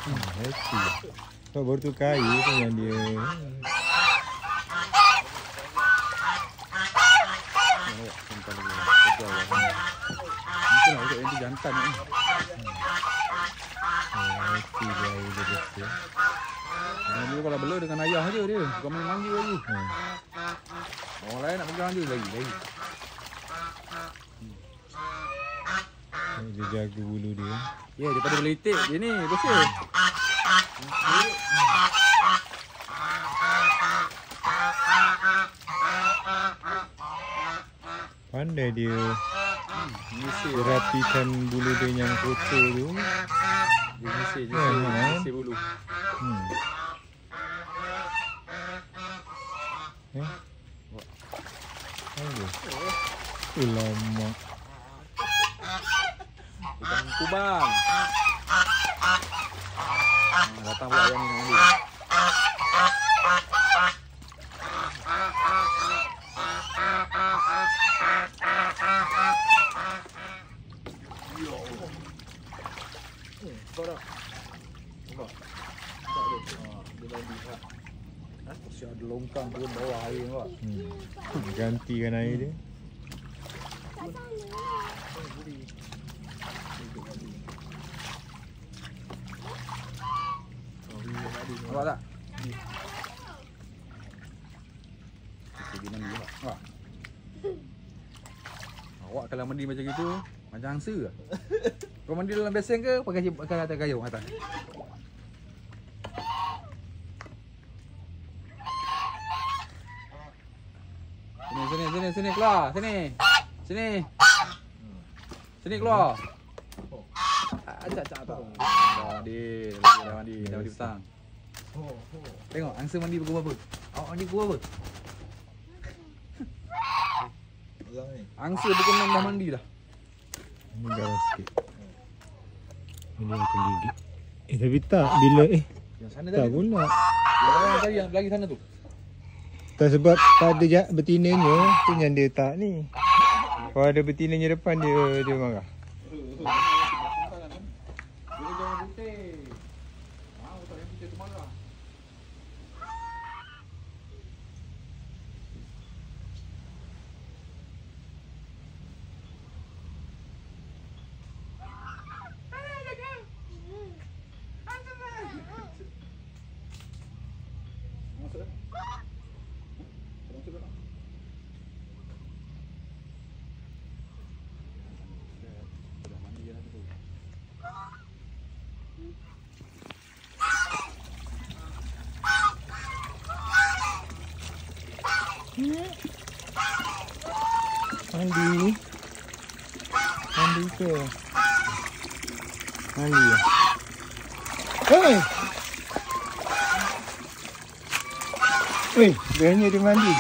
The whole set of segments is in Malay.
Happy. Kau baru tu kaya tu yang dia. Sampai lagi kerja lah. Mungkin lah yang tu jantan ni. Happy dia air dia betul. Dia kalau bela dengan ayah je dia. Bukan main manja lagi. Orang lain nak pegang je lagi. Dia jaga bulu dia. Ya, daripada boleh itik dia ni bersih. Pandai dia Misir. dia rapikan bulu dia yang kotor tu. Dia misir je. Misir bulu. Aduh. Lama. Ikan kubang. Datang pula yang ni ambil. Kau dah. Nampak? Tak ada. Dia dah lihat. Masih ada longkang turun bawah air nampak? Gantikan air dia. Nampak tak? Kita mandi nampak? Nampak? Awak kalau mandi macam itu macam angsa ke? Kau mandi dalam besen ke pakai atas gayung atas? Sini keluar, sini keluar. Acak. Dah mandi petang. Tengok angsa mandi pukul berapa? Awak mandi pukul berapa? Angsa pukul 6 dah mandi dah. Ini garam sikit. Ini akan gigit. Tapi tak bila Yang sana tak tadi. pula. Yang tadi yang lagi sana tu. Tak sebab tak ada betinanya tu yang dia tak ni. Kalau ada betinanya depan dia marah. Dia jangan putih. Tak yang putih tu marah. Mandi ke? Mandi ya? Hei! Weh, biasanya dia mandi.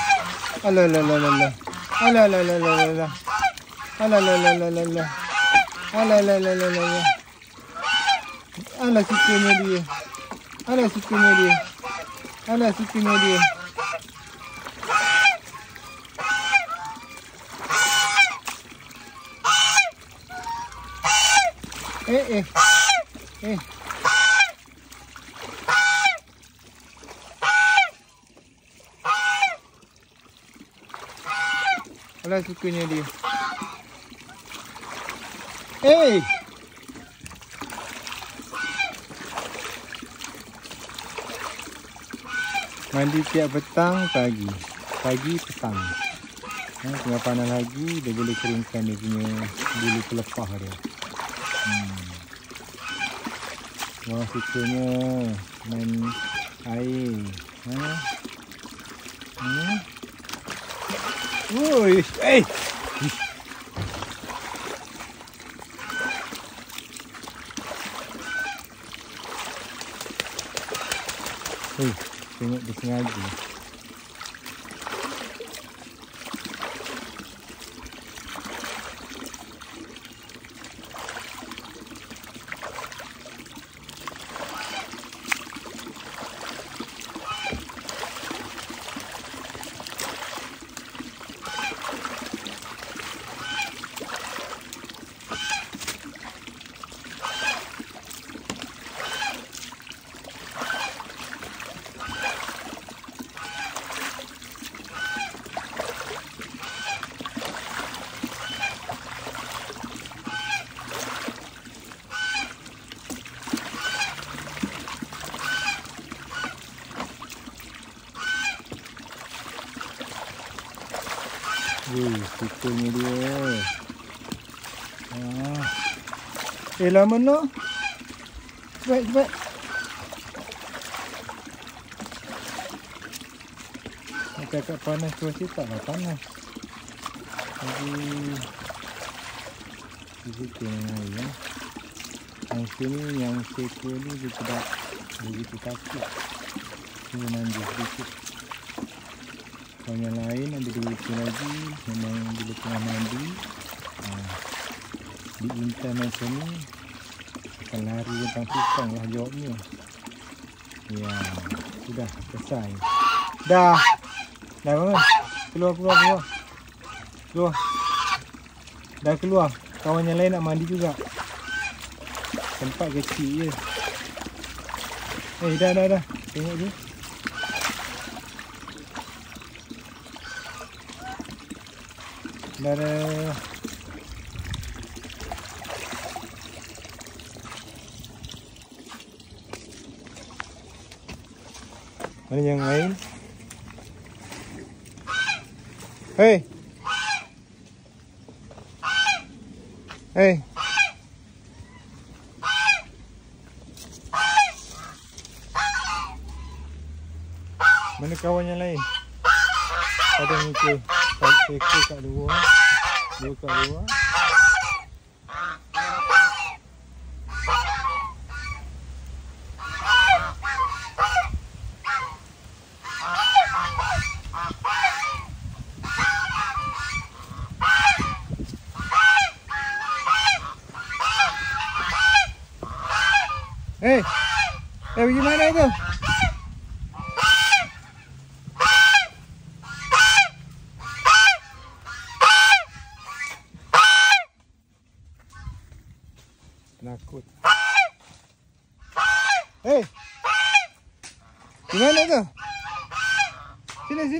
Alah. Alah sukunya dia. Alah sukunya dia. Mandi tiap petang, pagi petang. Tengah panas lagi, dia boleh keringkan dia punya bulu pelepah dia. Wah, sukanya main air. Woi, tengok dia sengaja. Pukulnya dia. Lama nak. Cepat. Nak cakap panas cuaca taklah panas. Jadi begitu ya. Yang sini yang seekor ni dia tidak begitu takut. Dia manja sedikit. Kalau yang lain ada dua ekor lagi memang bila tengah mandi diintai macam ni akan lari tentang tukang lah jawabnya. Ya, sudah selesai. Dah bangun. Keluar. Dah keluar. Kawan yang lain nak mandi juga. Tempat kecil je. Dah. Tengok je. Dah. Mana yang lain? Hey. Mana kawan yang lain? Ada yang ikut. Satu ekor kat luar. Dua kat luar. Pergi mana tu? Penakut. Di mana tu? Sini.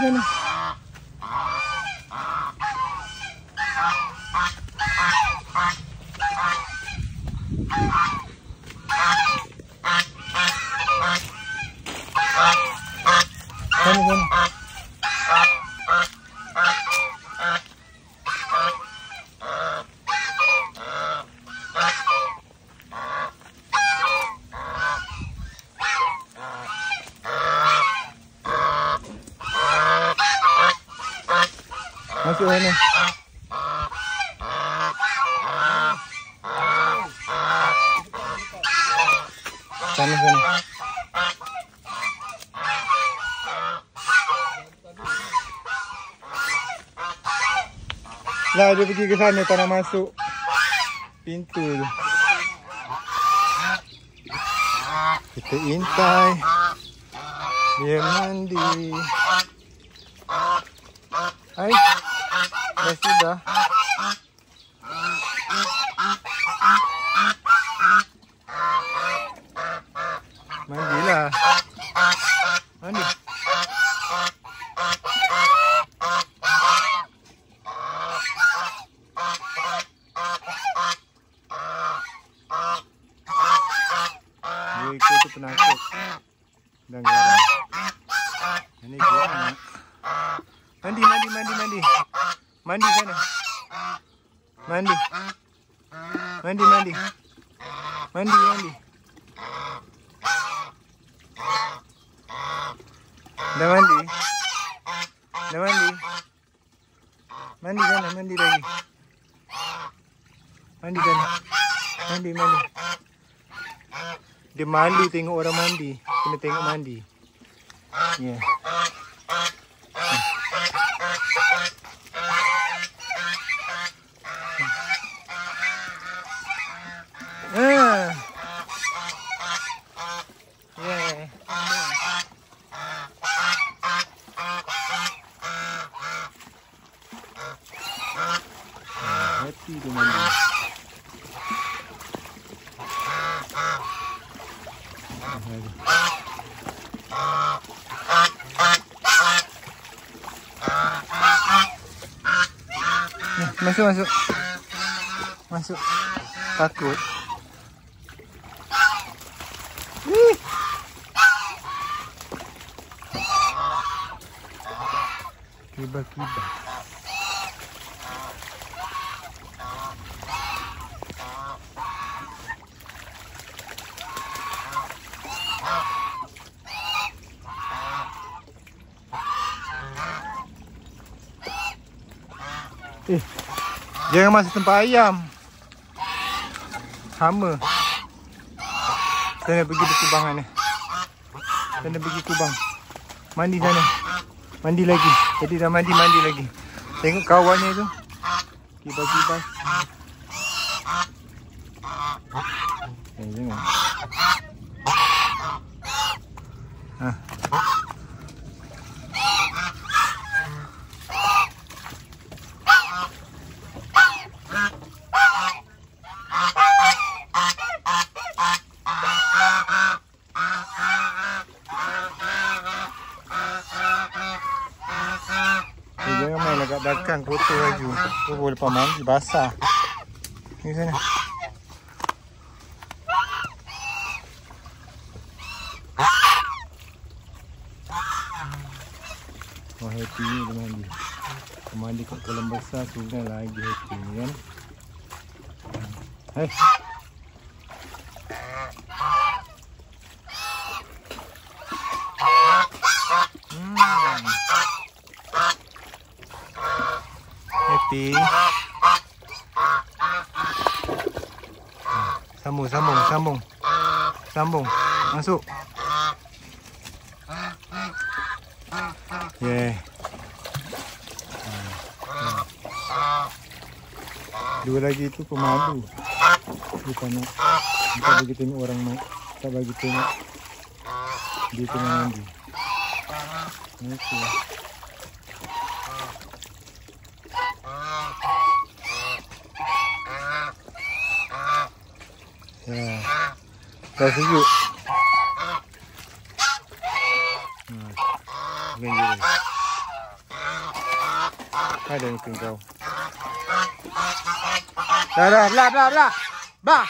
Sana. Masuk sana. Sana. Lah dia pergi ke sana, tak nak masuk pintu tu. Kita intai dia mandi. Dah sudah. Mandilah. Mandi. Dia ikut tu penakut. Dan garang. Ini dia anak. Mandi. Mandi sana. Mandi. Dah mandi. Mandi sana, mandi lagi. Mandi sana. Mandi. Dia malu tengok orang mandi. Kena tengok mandi. Ya. Happy dia mandi. Masuk. Takut. Kibas-kibas. Jangan masuk tempat ayam. Hama. Sana pergi di kubangan ni. Sana pergi kubang. Mandi sana. Mandi lagi. Jadi dah mandi lagi. Tengok kawannya tu. Kibas-kibas. Jangan. Jangan main dekat belakang, kotor baju. Tu boleh lepas mandi, basah. Ni sana. Wah, happy ni dia mandi. Mandi kat kolam besar, sungai lagi happy ni kan. Hai. Happy. Sambung. Masuk. Yeah. Dua lagi tu pemadu. Kita nak bagi tengok orang nak. Kita bagi tengok dia tengah mandi. Okey. Ya. Dah sejuk. Gini. Ada mungkin kau. Dah. Bah.